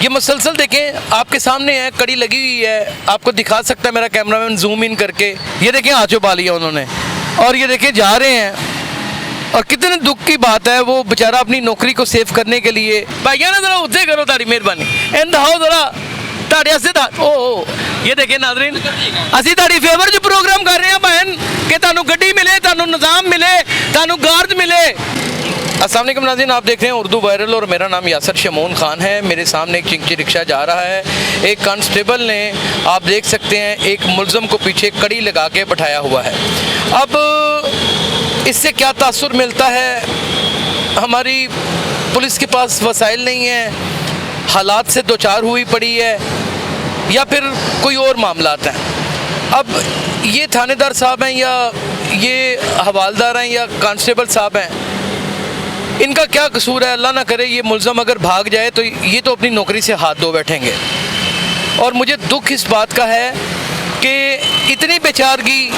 ये मुसलसल देखें, आपके सामने है, कड़ी लगी हुई है, आपको दिखा सकता है मेरा कैमरामैन जूम इन करके। ये देखें हाथ छुपा लिया उन्होंने, और ये देखें जा रहे हैं। और कितने दुख की बात है, वो बेचारा अपनी नौकरी को सेव करने के लिए। भाइया ना जरा उद्दे करो तारी मेहरबानी, इन दिखाओ जरा ताड़े ओ ये देखें नाज़रीन, असी ताड़ी फेवर च प्रोग्राम कर रहे हैं बहन कि तानू गड्डी मिले, तानू निज़ाम मिले, तानू गार्ड मिले। अस्सलाम वालेकुम नाज़रीन, आप देख रहे हैं उर्दू वायरल और मेरा नाम यासर शमून खान है। मेरे सामने एक चिंची रिक्शा जा रहा है। एक कांस्टेबल ने, आप देख सकते हैं, एक मुल्ज़म को पीछे कड़ी लगा के बैठाया हुआ है। अब इससे क्या तासुर मिलता है? हमारी पुलिस के पास वसाइल नहीं है, हालात से दो चार हुई पड़ी है, या फिर कोई और मामलात हैं। अब ये थानेदार साहब हैं या ये हवालदार हैं या कांस्टेबल साहब हैं, इनका क्या कसूर है? अल्लाह ना करे ये मुल्ज़म अगर भाग जाए तो ये तो अपनी नौकरी से हाथ धो बैठेंगे। और मुझे दुख इस बात का है कि इतनी बेचारगी,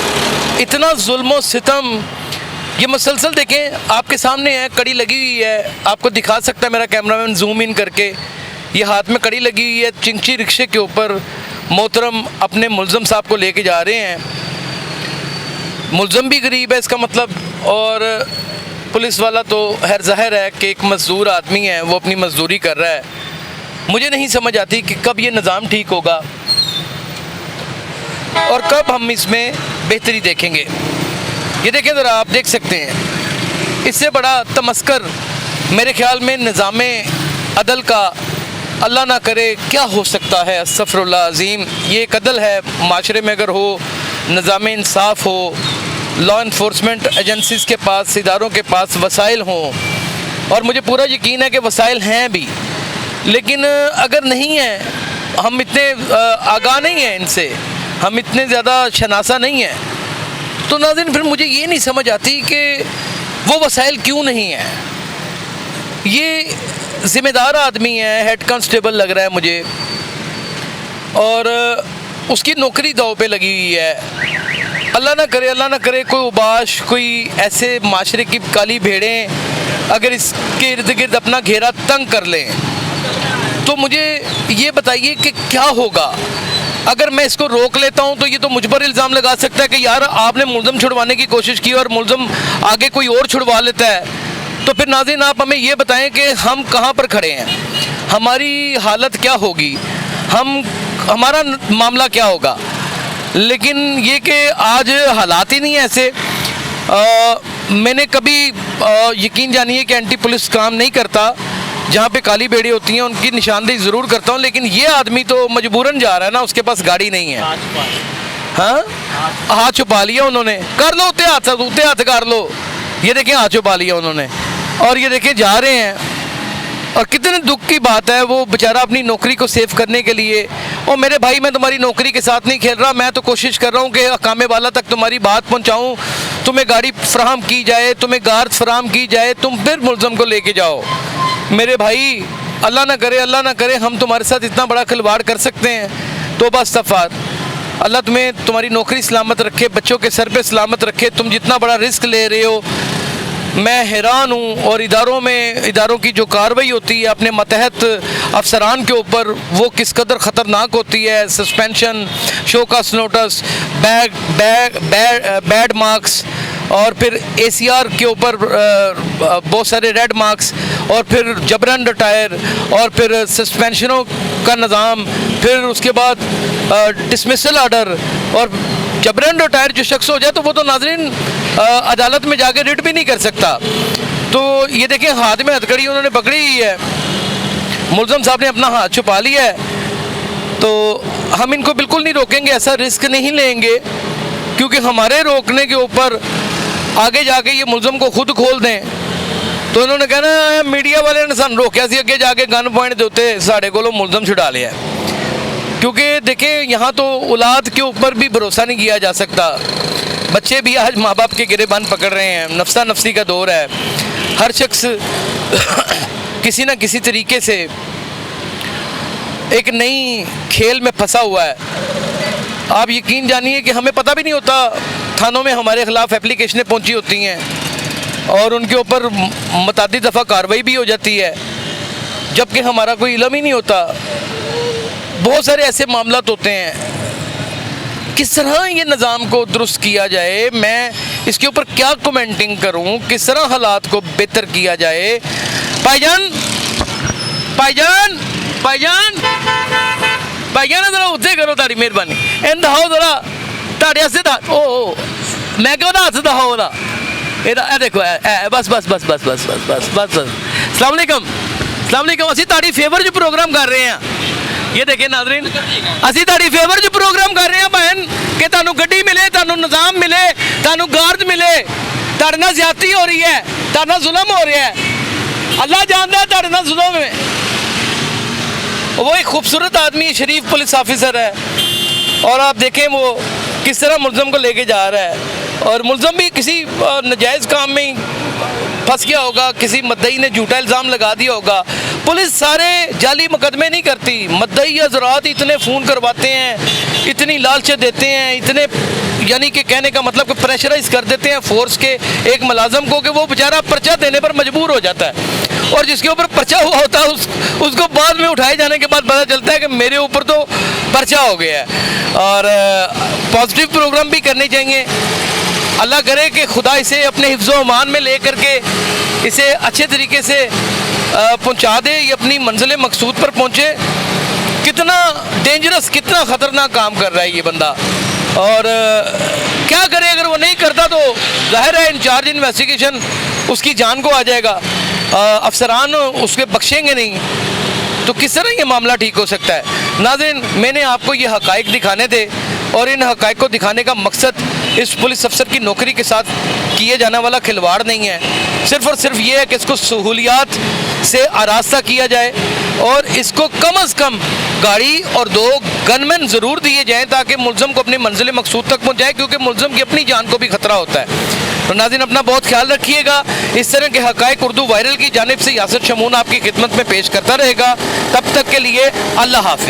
इतना जुल्म सितम, ये मुसलसल देखें, आपके सामने है, कड़ी लगी हुई है, आपको दिखा सकता है मेरा कैमरामैन जूम इन करके। ये हाथ में कड़ी लगी हुई है, चिंची रिक्शे के ऊपर मोहतरम अपने मुल्ज़म साहब को लेके जा रहे हैं। मुल्ज़म भी गरीब है इसका मतलब, और पुलिस वाला तो खैर ज़ाहिर है कि एक मज़दूर आदमी है, वो अपनी मज़दूरी कर रहा है। मुझे नहीं समझ आती कि कब ये निज़ाम ठीक होगा और कब हम इसमें बेहतरी देखेंगे। ये देखें ज़रा, आप देख सकते हैं, इससे बड़ा तमस्कर मेरे ख्याल में निज़ाम अदल का अल्लाह ना करे क्या हो सकता है। अस्तग़फिरुल्लाह अज़ीम, ये एक अदल है, माशरे में अगर हो, निज़ाम इंसाफ हो, लॉ इन्फोर्समेंट एजेंसीज़ के पास, इदारों के पास वसाइल हों, और मुझे पूरा यकीन है कि वसाइल हैं भी, लेकिन अगर नहीं है, हम इतने आगाह नहीं हैं इनसे, हम इतने ज़्यादा शनासा नहीं हैं, तो नाज़रीन फिर मुझे ये नहीं समझ आती कि वो वसाइल क्यों नहीं है। ये ज़िम्मेदार आदमी है, हेड कांस्टेबल लग रहा है मुझे, और उसकी नौकरी दाव पे लगी हुई है। अल्लाह ना करे कोई उबाश, कोई ऐसे माशरे की काली भेड़ें अगर इसके इर्द गिर्द अपना घेरा तंग कर लें, तो मुझे ये बताइए कि क्या होगा। अगर मैं इसको रोक लेता हूँ तो ये तो मुझ पर इल्ज़ाम लगा सकता है कि यार आपने मुल्ज़म छुड़वाने की कोशिश की और मुल्ज़म आगे कोई और छुड़वा लेता है। तो फिर नाज़रीन आप हमें ये बताएं कि हम कहाँ पर खड़े हैं, हमारी हालत क्या होगी, हमारा मामला क्या होगा। लेकिन ये कि आज हालात ही नहीं है ऐसे। मैंने कभी यकीन जानिए कि एंटी पुलिस काम नहीं करता, जहाँ पे काली बेड़ी होती हैं उनकी निशानदेही ज़रूर करता हूँ, लेकिन ये आदमी तो मजबूरन जा रहा है ना, उसके पास गाड़ी नहीं है। हाँ, हाथ छुपा लिया उन्होंने, कर लो उतने हाथ कर लो। ये देखें हाथ छुपा लिया उन्होंने, और ये देखें जा रहे हैं। और कितने दुख की बात है, वो बेचारा अपनी नौकरी को सेव करने के लिए। और मेरे भाई, मैं तुम्हारी नौकरी के साथ नहीं खेल रहा, मैं तो कोशिश कर रहा हूँ कि हकामे वाला तक तुम्हारी बात पहुँचाऊँ, तुम्हें गाड़ी फराहम की जाए, तुम्हें गार्ड फराहम की जाए, तुम फिर मुल्ज़म को लेके जाओ। मेरे भाई, अल्लाह ना करे हम तुम्हारे साथ इतना बड़ा खिलवाड़ कर सकते हैं। तो बस इस्तग़फ़ार, अल्लाह तुम्हें तुम्हारी नौकरी सलामत रखे, बच्चों के सर पे सलामत रखे। तुम जितना बड़ा रिस्क ले रहे हो, मैं हैरान हूँ। और इदारों की जो कार्रवाई होती है अपने मतहत अफसरान के ऊपर, वो किस कदर ख़तरनाक होती है। Suspension, showcase notice, bad marks, और फिर ACR के ऊपर बहुत सारे रेड मार्क्स, और फिर जबरन रिटायर, और फिर सस्पेंशनों का निज़ाम, फिर उसके बाद डिसमिसल आर्डर। और जबरन रिटायर जो शख्स हो जाए तो वो तो नाज़रीन अदालत में जाके रिट भी नहीं कर सकता। तो ये देखें, हाथ में हथकड़ी उन्होंने पकड़ी हुई है, मुल्ज़म साहब ने अपना हाथ छुपा लिया है। तो हम इनको बिल्कुल नहीं रोकेंगे, ऐसा रिस्क नहीं लेंगे, क्योंकि हमारे रोकने के ऊपर आगे जाके ये मुल्ज़म को खुद खोल दें तो इन्होंने कहना मीडिया वाले ने सन रोकया सी, अगे जाके गन पॉइंट दे उत्ते साढ़े कोलों मुल्ज़म छुड़ा लिया। क्योंकि देखें, यहाँ तो औलाद के ऊपर भी भरोसा नहीं किया जा सकता। बच्चे भी आज माँ बाप के गिरेबान पकड़ रहे हैं, नफ्सा नफ्सी का दौर है। हर शख्स किसी न किसी तरीके से एक नई खेल में फंसा हुआ है। आप यकीन जानिए कि हमें पता भी नहीं होता, थानों में हमारे ख़िलाफ़ एप्लीकेशनें पहुंची होती हैं और उनके ऊपर मुतअद्दिद दफ़ा कार्रवाई भी हो जाती है। जबकि हमारा कोई इल्म ही नहीं होता। बहुत सारे ऐसे मामलात होते हैं। किस तरह ये निज़ाम को दुरुस्त किया जाए, मैं इसके ऊपर क्या कमेंटिंग करूं, किस तरह हालात को बेहतर किया जाए। भाईजान भाईजान भाईजान भाईजान जरा उत्थे करो, तारी मेहरबानी इन दहाओ जरा ताड़े आस्ते दा ओ मैं कहता हथ दहाओ दा ए देखो बस बस बस बस बस बस बस बस बस अस्सलाम वालेकुम असी ताड़ी फेवर च प्रोग्राम कर रहे हैं। ये देखे नाज़रीन, असी ताड़ी फेवर च प्रोग्राम कर रहे हैं बहन कि तुहानू गड्डी मिले, तुहानू निज़ाम मिले, तुहानू गार्ड मिले। तुहाडे नाल ज़्यादती हो रही है, तुहाडे नाल जुल्म हो रहा है, अल्लाह जानता है तुहाडे नाल जुल्म है। वो एक खूबसूरत आदमी, शरीफ पुलिस ऑफिसर है, और आप देखें वो किस तरह मुलज़म को लेके जा रहा है, और मुलज़म भी किसी नाजायज़ काम में ही फंस गया होगा, किसी मुद्दई ने झूठा इल्ज़ाम लगा दिया होगा। पुलिस सारे जाली मुकदमे नहीं करती, मुद्दई हज़रात इतने फ़ोन करवाते हैं, इतनी लालच देते हैं, इतने यानी कि कहने का मतलब कि प्रेशराइज कर देते हैं फोर्स के एक मुलाजम को कि वो बेचारा पर्चा देने पर मजबूर हो जाता है, और जिसके ऊपर पर्चा हुआ होता है उसको बाद में उठाए जाने के बाद पता चलता है कि मेरे ऊपर तो पर्चा हो गया है। और पॉजिटिव प्रोग्राम भी करने चाहिए। अल्लाह करे कि खुदा इसे अपने हिफ्ज़ व अमान में ले करके इसे अच्छे तरीके से पहुंचा दे, ये अपनी मंजिल मकसूद पर पहुंचे। कितना डेंजरस, कितना ख़तरनाक काम कर रहा है ये बंदा, और क्या करे अगर वो नहीं करता तो जाहिर है इंचार्ज इन्वेस्टिगेशन उसकी जान को आ जाएगा, अफसरान उसके बख्शेंगे नहीं। तो किस तरह ये मामला ठीक हो सकता है। नाज़रीन, मैंने आपको ये हक़ाइक़ दिखाने थे, और इन हक़ाइक़ को दिखाने का मकसद इस पुलिस अफसर की नौकरी के साथ किए जाने वाला खिलवाड़ नहीं है, सिर्फ़ और सिर्फ ये है कि इसको सहूलियात से आरास्ता किया जाए, और इसको कम अज़ कम गाड़ी और 2 गनमैन ज़रूर दिए जाएँ ताकि मुलज़म को अपनी मंजिल मकसूद तक पहुँचाए, क्योंकि मुलज़म की अपनी जान को भी ख़तरा होता है। तो नाज़रीन, अपना बहुत ख्याल रखिएगा। इस तरह के हक़ाइक़ उर्दू वायरल की जानिब से यासिर शमून आपकी खिदमत में पेश करता रहेगा। तब तक के लिए अल्लाह हाफ़िज़।